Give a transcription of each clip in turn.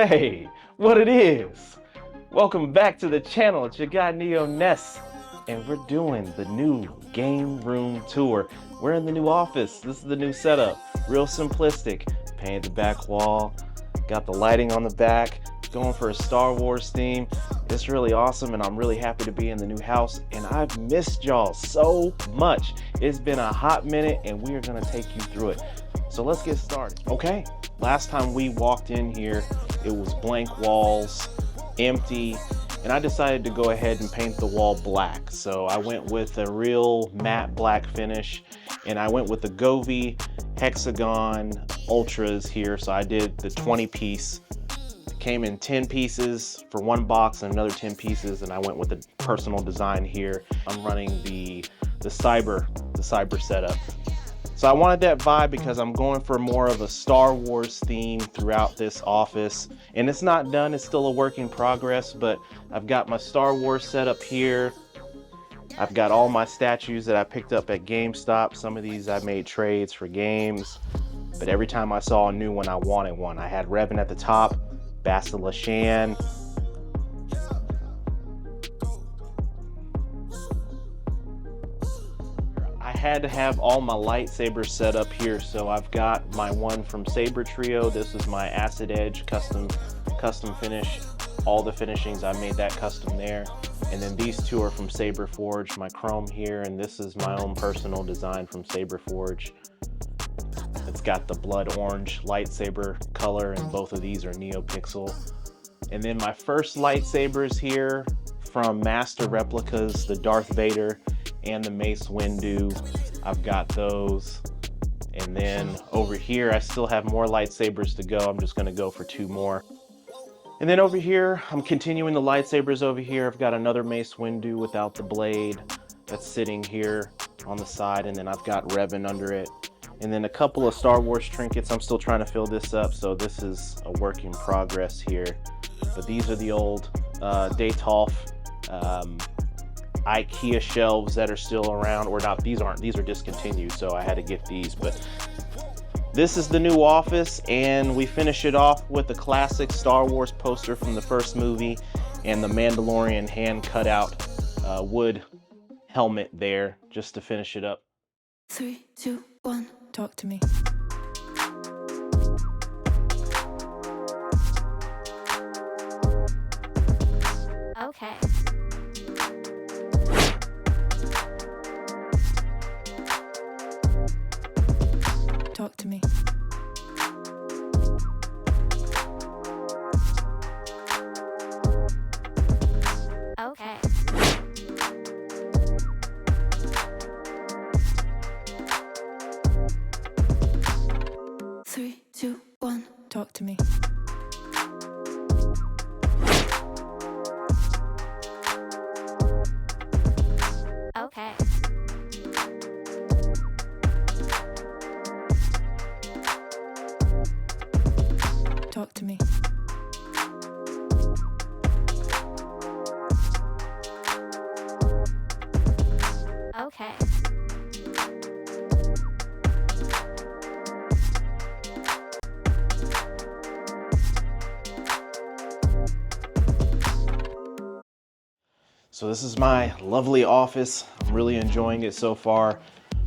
Hey, what it is? Welcome back to the channel. It's your guy Neo Ness, and we're doing the new game room tour. We're in the new office. This is the new setup. Real simplistic. Painted the back wall, got the lighting on the back, going for a Star Wars theme. It's really awesome, and I'm really happy to be in the new house, and I've missed y'all so much. It's been a hot minute, and we are gonna take you through it. So let's get started. Okay, last time we walked in here, it was blank walls, empty, and I decided to go ahead and paint the wall black. So I went with a real matte black finish, and I went with the Govee Hexagon Ultras here. So I did the 20 piece. It came in 10 pieces for one box and another 10 pieces, and I went with the personal design here. I'm running the cyber setup. So I wanted that vibe because I'm going for more of a Star Wars theme throughout this office. And it's not done, it's still a work in progress, but I've got my Star Wars set up here. I've got all my statues that I picked up at GameStop. Some of these I made trades for games, but every time I saw a new one, I wanted one. I had Revan at the top, Bastila Shan, I had to have all my lightsabers set up here, so I've got my one from Saber Trio. This is my Acid Edge custom finish. All the finishings, I made that custom there. And then these two are from Saber Forge, my chrome here, and this is my own personal design from Saber Forge. It's got the blood orange lightsaber color, and both of these are NeoPixel. And then my first lightsabers here from Master Replicas, the Darth Vader and the Mace Windu. I've got those. And then over here, I still have more lightsabers to go. I'm just gonna go for 2 more. And then over here, I'm continuing the lightsabers over here. I've got another Mace Windu without the blade that's sitting here on the side. And then I've got Revan under it. And then a couple of Star Wars trinkets. I'm still trying to fill this up, so this is a work in progress here. But these are the old Detolf IKEA shelves that are still around, or not, these are discontinued, so I had to get these. But this is the new office, and we finish it off with the classic Star Wars poster from the first movie and the Mandalorian hand cut out wood helmet there, just to finish it up. 3, 2, 1, talk to me. Okay. Talk to me. Okay. 3, 2, 1, talk to me. Okay. Talk to me. Okay. So this is my lovely office. I'm really enjoying it so far,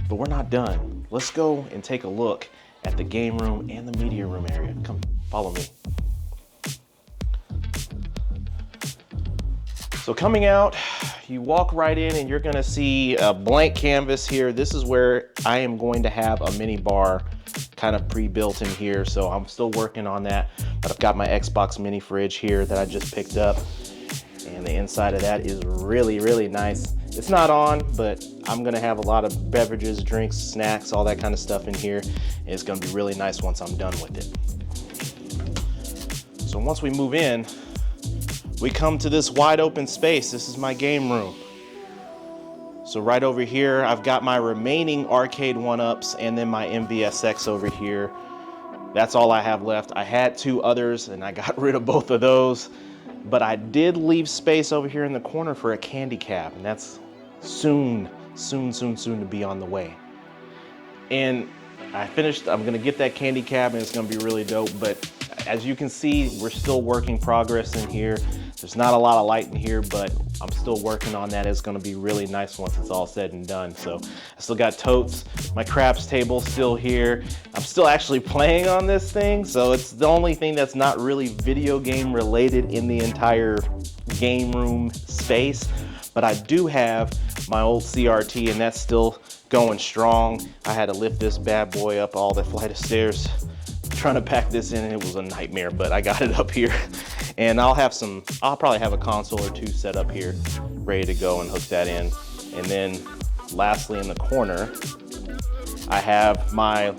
but we're not done. Let's go and take a look at the game room and the media room area. Come, follow me. So coming out, you walk right in and you're gonna see a blank canvas here. This is where I am going to have a mini bar kind of pre-built in here. So I'm still working on that, but I've got my Xbox mini fridge here that I just picked up. And the inside of that is really, really nice. It's not on, but I'm gonna have a lot of beverages, drinks, snacks, all that kind of stuff in here. And it's gonna be really nice once I'm done with it. So once we move in, we come to this wide open space. This is my game room. So right over here, I've got my remaining arcade 1-ups and then my MVSX over here. That's all I have left. I had 2 others and I got rid of both of those. But I did leave space over here in the corner for a candy cab, and that's soon to be on the way. And I'm gonna get that candy cab and it's gonna be really dope, but As you can see, we're still working progress in here. There's not a lot of light in here, but I'm still working on that. It's gonna be really nice once it's all said and done. So I still got totes, my craps table still here. I'm still actually playing on this thing, so it's the only thing that's not really video game related in the entire game room space. But I do have my old CRT, and that's still going strong. I had to lift this bad boy up all the flight of stairs trying to pack this in, and it was a nightmare, but I got it up here. And I'll probably have a console or two set up here ready to go and hook that in. And then lastly, in the corner, I have my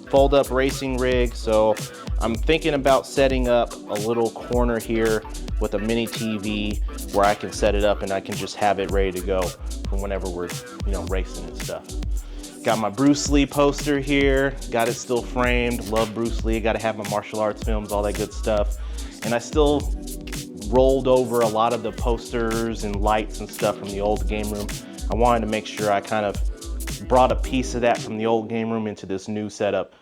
fold up racing rig. So I'm thinking about setting up a little corner here with a mini TV where I can set it up and I can just have it ready to go for whenever we're, racing and stuff. Got my Bruce Lee poster here, got it still framed, love Bruce Lee, gotta have my martial arts films, all that good stuff. And I still rolled over a lot of the posters and lights and stuff from the old game room. I wanted to make sure I kind of brought a piece of that from the old game room into this new setup.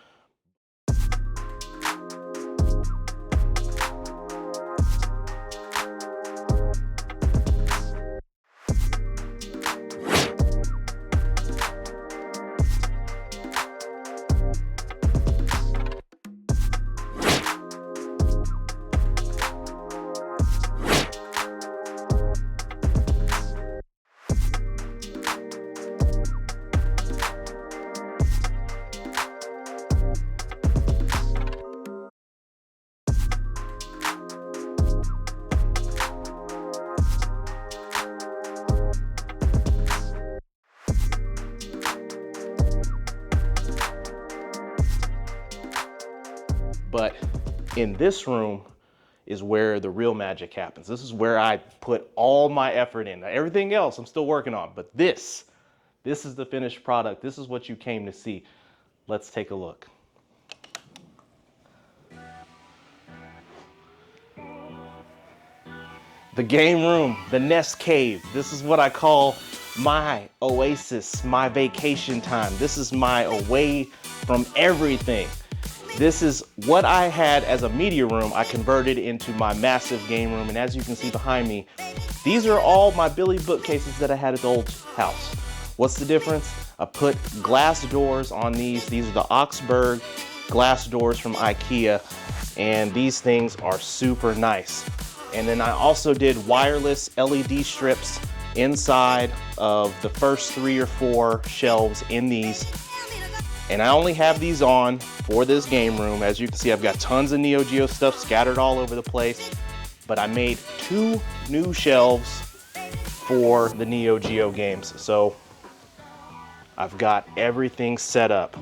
But in this room is where the real magic happens. This is where I put all my effort in. Everything else I'm still working on, but this is the finished product. This is what you came to see. Let's take a look. The game room, the nest cave. This is what I call my oasis, my vacation time. This is my away from everything. This is what I had as a media room. I converted into my massive game room. And as you can see behind me, these are all my Billy bookcases that I had at the old house. What's the difference? I put glass doors on these. These are the Augsburg glass doors from IKEA. And these things are super nice. And then I also did wireless LED strips inside of the first 3 or 4 shelves in these. And I only have these on for this game room. As you can see, I've got tons of Neo Geo stuff scattered all over the place. But I made 2 new shelves for the Neo Geo games. So I've got everything set up.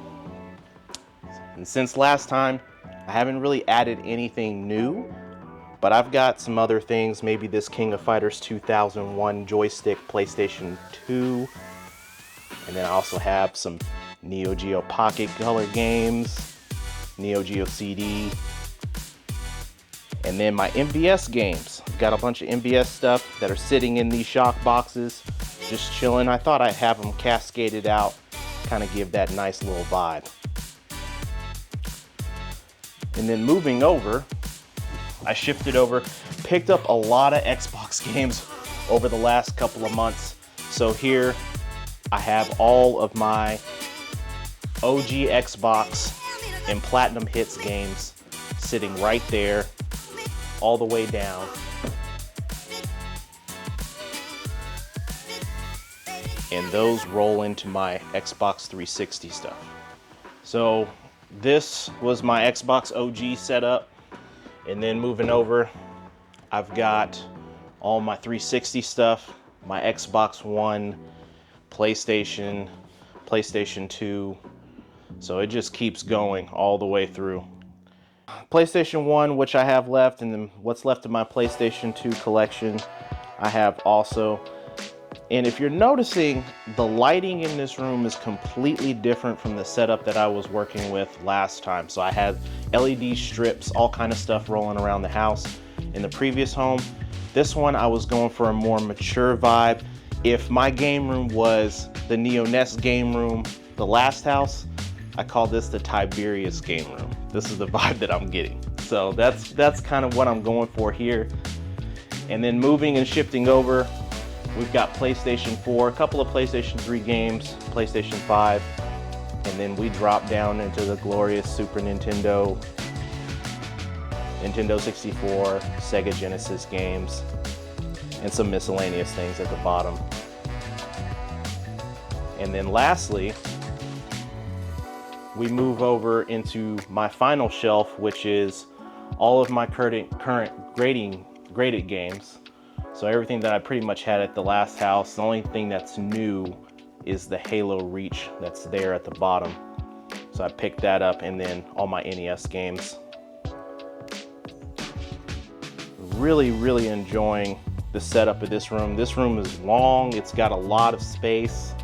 And since last time, I haven't really added anything new. But I've got some other things, maybe this King of Fighters 2001 joystick, PlayStation 2. And then I also have some Neo Geo Pocket Color games, Neo Geo CD, and then my MVS games. I've got a bunch of MVS stuff that are sitting in these shock boxes, just chilling. I thought I'd have them cascaded out, kind of give that nice little vibe. And then moving over, I shifted over, picked up a lot of Xbox games over the last couple of months. So here I have all of my OG Xbox and Platinum Hits games sitting right there, all the way down. And those roll into my Xbox 360 stuff. So this was my Xbox OG setup. And then moving over, I've got all my 360 stuff, my Xbox One, PlayStation, PlayStation 2. So it just keeps going all the way through. PlayStation 1, which I have left, and then what's left of my PlayStation 2 collection, I have also. And if you're noticing, the lighting in this room is completely different from the setup that I was working with last time. So I had LED strips, all kind of stuff rolling around the house in the previous home. This one, I was going for a more mature vibe. If my game room was the Neo NES game room, the last house, I call this the Tiberius game room. This is the vibe that I'm getting. So that's kind of what I'm going for here. And then moving and shifting over, we've got PlayStation 4, a couple of PlayStation 3 games, PlayStation 5, and then we drop down into the glorious Super Nintendo, Nintendo 64, Sega Genesis games, and some miscellaneous things at the bottom. And then lastly, we move over into my final shelf, which is all of my current graded games. So everything that I pretty much had at the last house. The only thing that's new is the Halo Reach that's there at the bottom. So I picked that up, and then all my NES games. Really enjoying the setup of this room. This room is long, it's got a lot of space.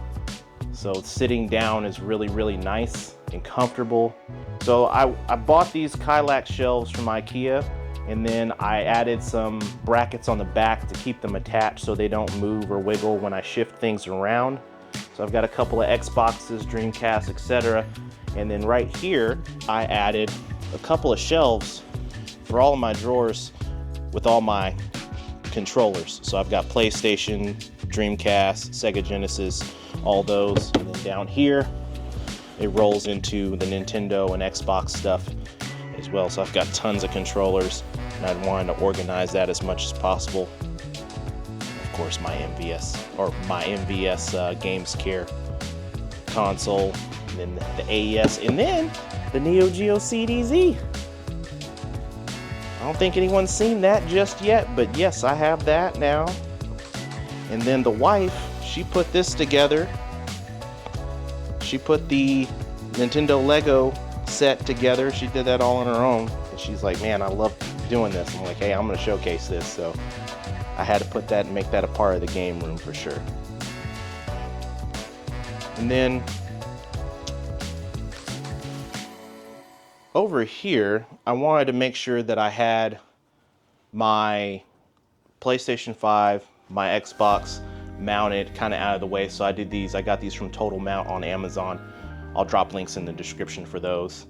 So sitting down is really nice and comfortable. So I bought these Kylax shelves from IKEA, and then I added some brackets on the back to keep them attached so they don't move or wiggle when I shift things around. So I've got a couple of Xboxes, Dreamcast, etc. And then right here, I added a couple of shelves for all of my drawers with all my controllers. So I've got PlayStation, Dreamcast, Sega Genesis, all those. And then down here, it rolls into the Nintendo and Xbox stuff as well. So I've got tons of controllers, and I'd wanted to organize that as much as possible. Of course, my MVS Games Care console, and then the AES, and then the Neo Geo CDZ. I don't think anyone's seen that just yet, but yes, I have that now. And then the wife, she put this together. She put the Nintendo Lego set together. She did that all on her own. And she's like, man, I love doing this. I'm like, hey, I'm gonna showcase this. So I had to put that and make that a part of the game room for sure. And then over here, I wanted to make sure that I had my PlayStation 5, my Xbox mounted kind of out of the way. So I got these from Total Mount on Amazon. I'll drop links in the description for those.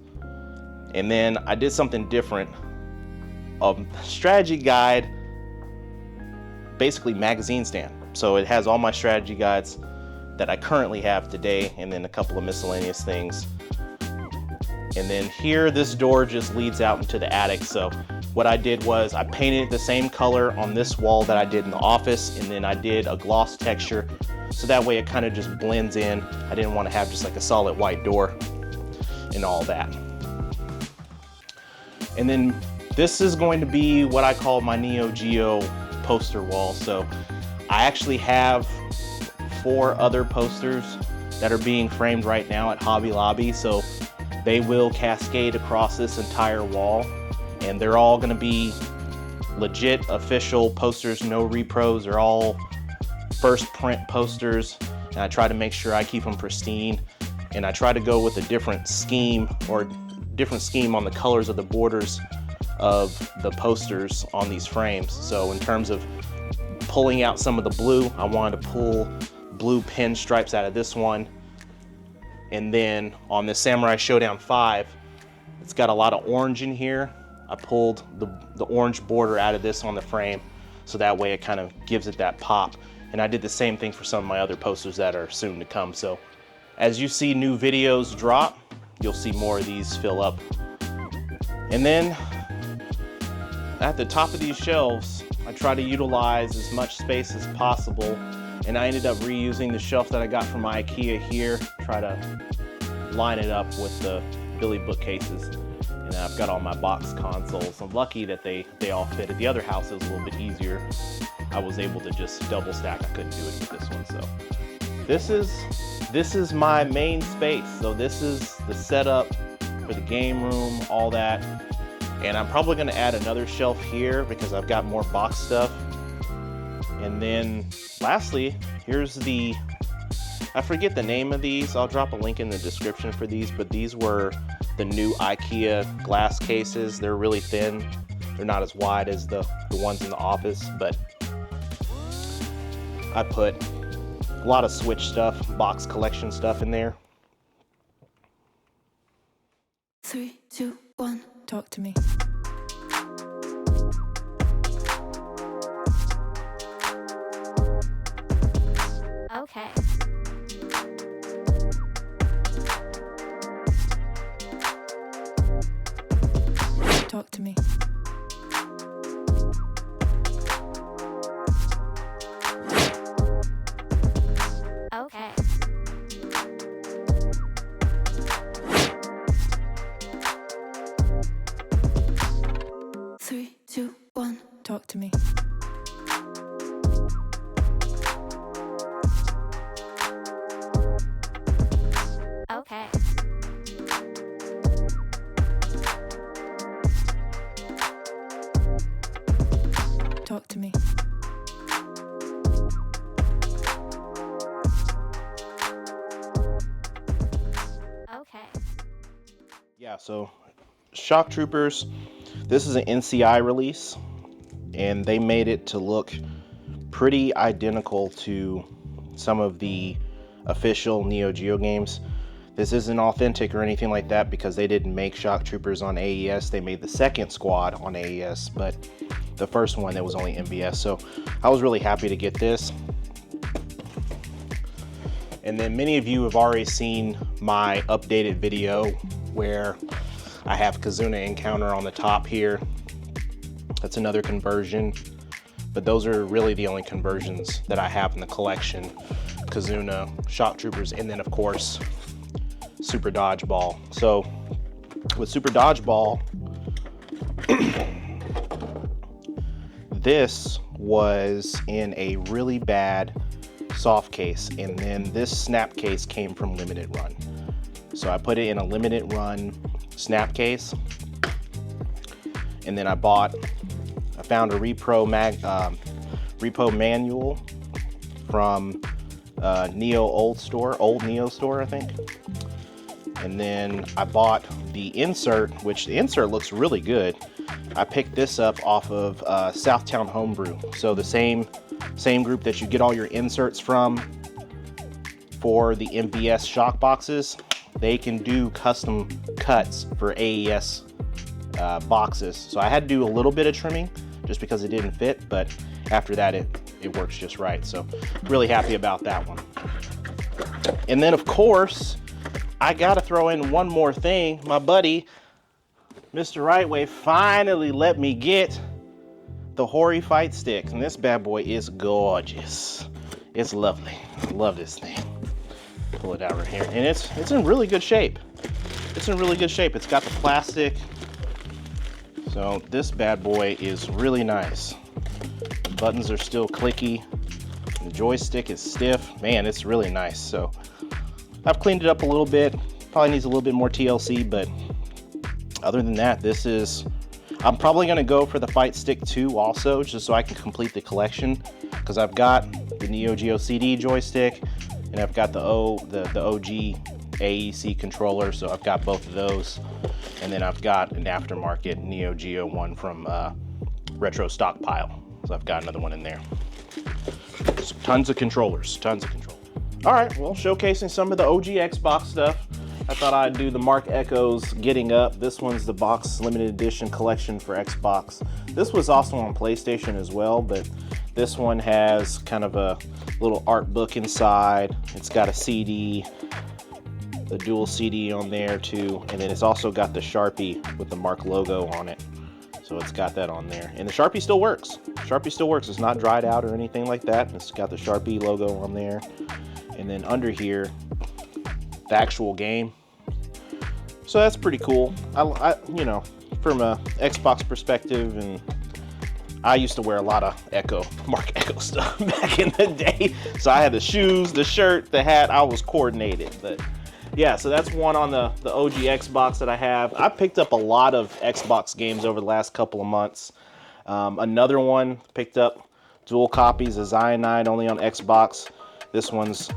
And then I did something different. A strategy guide, basically magazine stand. So it has all my strategy guides that I currently have today, and then a couple of miscellaneous things. And then here, this door just leads out into the attic. So what I did was I painted the same color on this wall that I did in the office, and then I did a gloss texture. So that way it kind of just blends in. I didn't want to have just like a solid white door and all that. And then this is going to be what I call my Neo Geo poster wall. So I actually have 4 other posters that are being framed right now at Hobby Lobby. So they will cascade across this entire wall, and they're all going to be legit official posters, no repros. They're all first print posters, and I try to make sure I keep them pristine, and I try to go with a different scheme on the colors of the borders of the posters on these frames. So in terms of pulling out some of the blue, I wanted to pull blue pinstripes out of this one. And then on the Samurai Showdown 5, it's got a lot of orange in here. I pulled the orange border out of this on the frame, so that way it kind of gives it that pop. And I did the same thing for some of my other posters that are soon to come. So as you see new videos drop, you'll see more of these fill up. And then at the top of these shelves, I try to utilize as much space as possible. And I ended up reusing the shelf that I got from IKEA here, try to line it up with the Billy bookcases. And I've got all my box consoles. I'm lucky that they all fit. At the other house, it was a little bit easier. I was able to just double stack. I couldn't do it with this one. So this is my main space. So this is the setup for the game room, all that. And I'm probably gonna add another shelf here because I've got more box stuff. And then lastly, here's I forget the name of these. I'll drop a link in the description for these, but these were the new IKEA glass cases. They're really thin. They're not as wide as the ones in the office, but I put a lot of Switch stuff, box collection stuff in there. 3, 2, 1, talk to me. Yeah, so Shock Troopers, this is an NCI release, and they made it to look pretty identical to some of the official Neo Geo games. This isn't authentic or anything like that because they didn't make Shock Troopers on AES. They made the second squad on AES, but the first one, it was only MVS. So I was really happy to get this. And then many of you have already seen my updated video where I have Kazuna Encounter on the top here. That's another conversion, but those are really the only conversions that I have in the collection. Kazuna, Shock Troopers, and then of course, Super Dodgeball. So with Super Dodgeball, this was in a really bad soft case, and then this snap case came from limited run. So I put it in a limited run snap case, and then I found a repo manual from Old Neo store, I think. And then I bought the insert, which the insert looks really good. I picked this up off of Southtown Homebrew. So the same group that you get all your inserts from for the MVS shock boxes, they can do custom cuts for AES boxes. So I had to do a little bit of trimming just because it didn't fit, but after that it works just right. So really happy about that one. And then of course, I gotta throw in one more thing. My buddy, Mr. Rightway, finally let me get the Hori fight stick. And this bad boy is gorgeous. It's lovely. I love this thing. Pull it out right here. And it's in really good shape. It's in really good shape. It's got the plastic. So this bad boy is really nice. The buttons are still clicky. The joystick is stiff. Man, it's really nice. So I've cleaned it up a little bit. Probably needs a little bit more TLC, but other than that, I'm probably gonna go for the Fight Stick 2 also, just so I can complete the collection, because I've got the Neo Geo CD joystick, and I've got the OG AEC controller, so I've got both of those. And then I've got an aftermarket Neo Geo one from Retro Stockpile. So I've got another one in there. So tons of controllers. All right, well, showcasing some of the OG Xbox stuff. I thought I'd do the Mark Echoes Getting Up. This one's the box limited edition collection for Xbox. This was also on PlayStation as well, but this one has kind of a little art book inside. It's got a CD, the dual CD on there too, and then it's also got the Sharpie with the Mark logo on it. So it's got that on there, and the Sharpie still works. It's not dried out or anything like that. It's got the Sharpie logo on there. And then under here, the actual game. So that's pretty cool. I you know, from a Xbox perspective, and I used to wear a lot of Mark Echo stuff back in the day. So I had the shoes, the shirt, the hat. I was coordinated. But yeah, so that's one on the OG Xbox that I have. I picked up a lot of Xbox games over the last couple of months. Another one, picked up dual copies of Cyanide only on Xbox. This one's,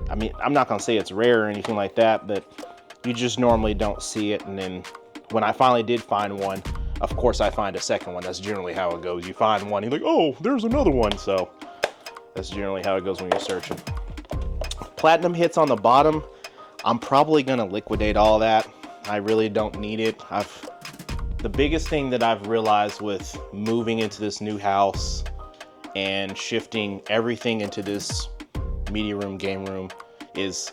I mean, I'm not gonna say it's rare or anything like that, but you just normally don't see it. And then when I finally did find one, of course I find a second one. That's generally how it goes. You find one, you're like, oh, there's another one. So that's generally how it goes when you're searching. Platinum hits on the bottom. I'm probably gonna liquidate all that. I really don't need it. The biggest thing that I've realized with moving into this new house and shifting everything into this media room, game room, is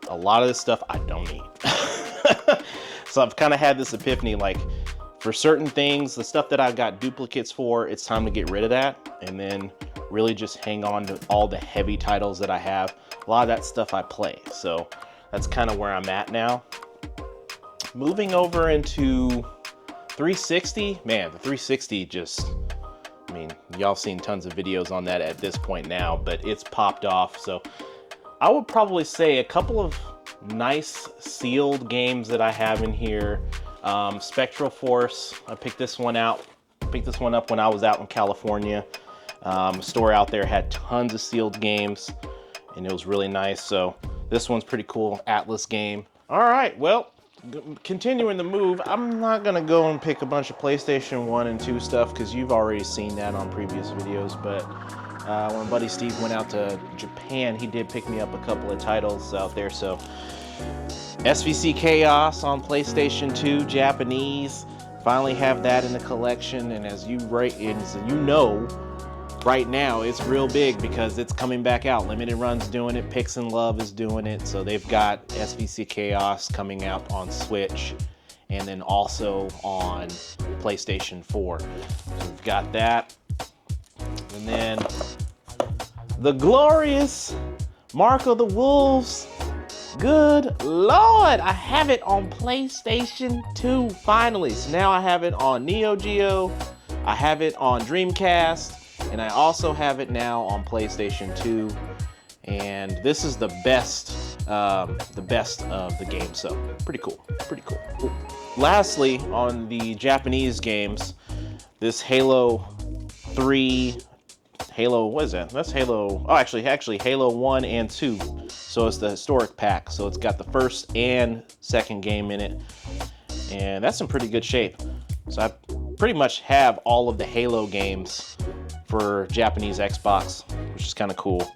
a lot of this stuff I don't need. So I've kind of had this epiphany, like for certain things, the stuff that I've got duplicates for, it's time to get rid of that, and then really just hang on to all the heavy titles that I have. A lot of that stuff I play, so that's kind of where I'm at now. Moving over into 360, man, the 360 just, I mean, y'all seen tons of videos on that at this point now, but it's popped off. So I would probably say a couple of nice sealed games that I have in here. Spectral Force, I picked this one up when I was out in California. A store out there had tons of sealed games, and it was really nice. So this one's pretty cool, Atlas game. All right, well, continuing the move, I'm not gonna go and pick a bunch of PlayStation 1 and 2 stuff because you've already seen that on previous videos, but when buddy Steve went out to Japan, he did pick me up a couple of titles out there. So SVC Chaos on PlayStation 2, Japanese, finally have that in the collection, and as you know, right now it's real big because it's coming back out. Limited Run's doing it, Pix and Love is doing it, so they've got SVC Chaos coming out on Switch and then also on PlayStation 4. So we've got that. And then the glorious Mark of the Wolves. Good Lord, I have it on PlayStation 2 finally. So now I have it on Neo Geo, I have it on Dreamcast, and I also have it now on PlayStation 2. And this is the best of the game. So pretty cool, pretty cool. Lastly, on the Japanese games, this Halo 3. Halo, what is that? That's Halo, oh, actually Halo 1 and 2. So it's the historic pack. So it's got the first and second game in it. And that's in pretty good shape. So I pretty much have all of the Halo games for Japanese Xbox, which is kind of cool.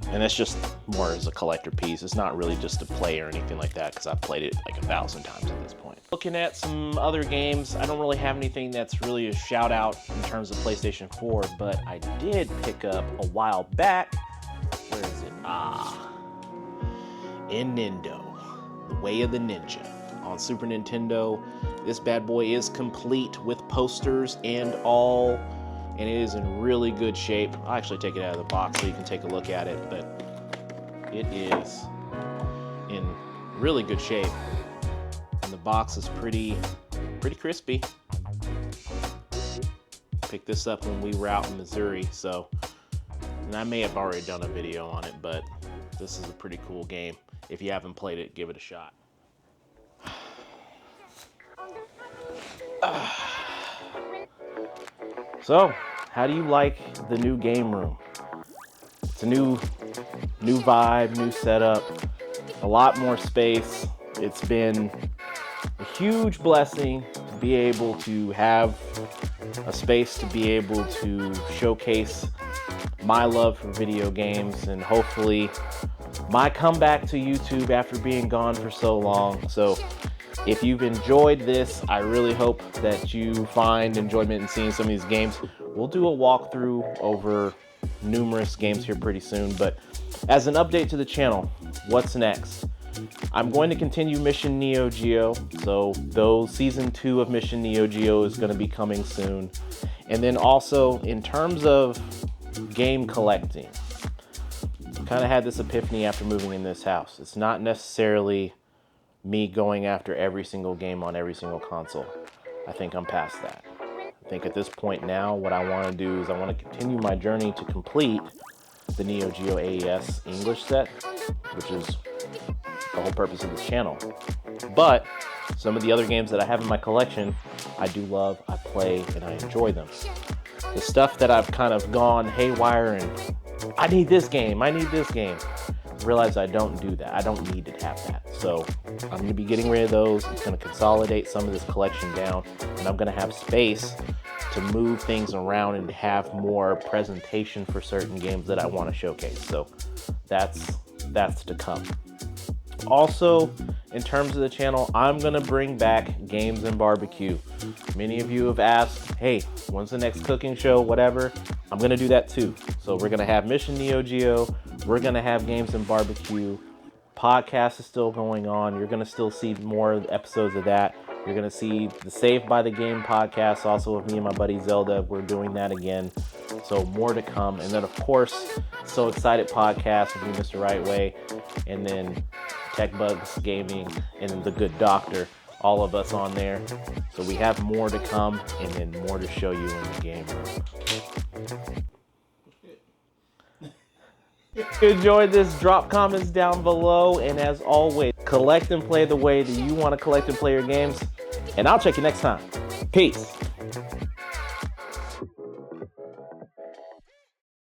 And that's just more as a collector piece. It's not really just to play or anything like that because I've played it like 1,000 times at this point. Looking at some other games, I don't really have anything that's really a shout out in terms of PlayStation 4, but I did pick up a while back. Where is it? Nindo, The Way of the Ninja on Super Nintendo. This bad boy is complete with posters and all, and it is in really good shape. I'll actually take it out of the box so you can take a look at it, but it is in really good shape. And the box is pretty crispy. Picked this up when we were out in Missouri, so, and I may have already done a video on it, but this is a pretty cool game. If you haven't played it, give it a shot. So, how do you like the new game room? It's a new vibe, new setup, a lot more space. It's been a huge blessing to be able to have a space to be able to showcase my love for video games and hopefully my comeback to YouTube after being gone for so long. So if you've enjoyed this, I really hope that you find enjoyment in seeing some of these games. We'll do a walkthrough over numerous games here pretty soon, but as an update to the channel, what's next? I'm going to continue Mission Neo Geo, so season 2 of Mission Neo Geo is going to be coming soon. And then also, in terms of game collecting, kind of had this epiphany after moving in this house. It's not necessarily me going after every single game on every single console. I think I'm past that. I think at this point now, what I want to do is I want to continue my journey to complete the Neo Geo AES English set, which is the whole purpose of this channel. But some of the other games that I have in my collection, I do love, I play, and I enjoy them. The stuff that I've kind of gone haywire and I need this game, I realize I don't do that. I don't need to have that. So I'm going to be getting rid of those. It's going to consolidate some of this collection down, and I'm going to have space to move things around and have more presentation for certain games that I want to showcase. So that's to come. Also, in terms of the channel, I'm going to bring back Games and Barbecue. Many of you have asked, hey, when's the next cooking show, whatever. I'm going to do that too. So we're going to have Mission Neo Geo. We're going to have Games and Barbecue. Podcast is still going on. You're going to still see more episodes of that. You're going to see the Saved by the Game podcast, also with me and my buddy Zelda. We're doing that again. So more to come. And then, of course, So Excited podcast with me, Mr. Right Way. And then Tech Bugs Gaming and The Good Doctor. All of us on there. So we have more to come and then more to show you in the game room. If you enjoyed this, drop comments down below. And as always, collect and play the way that you want to collect and play your games. And I'll check you next time. Peace.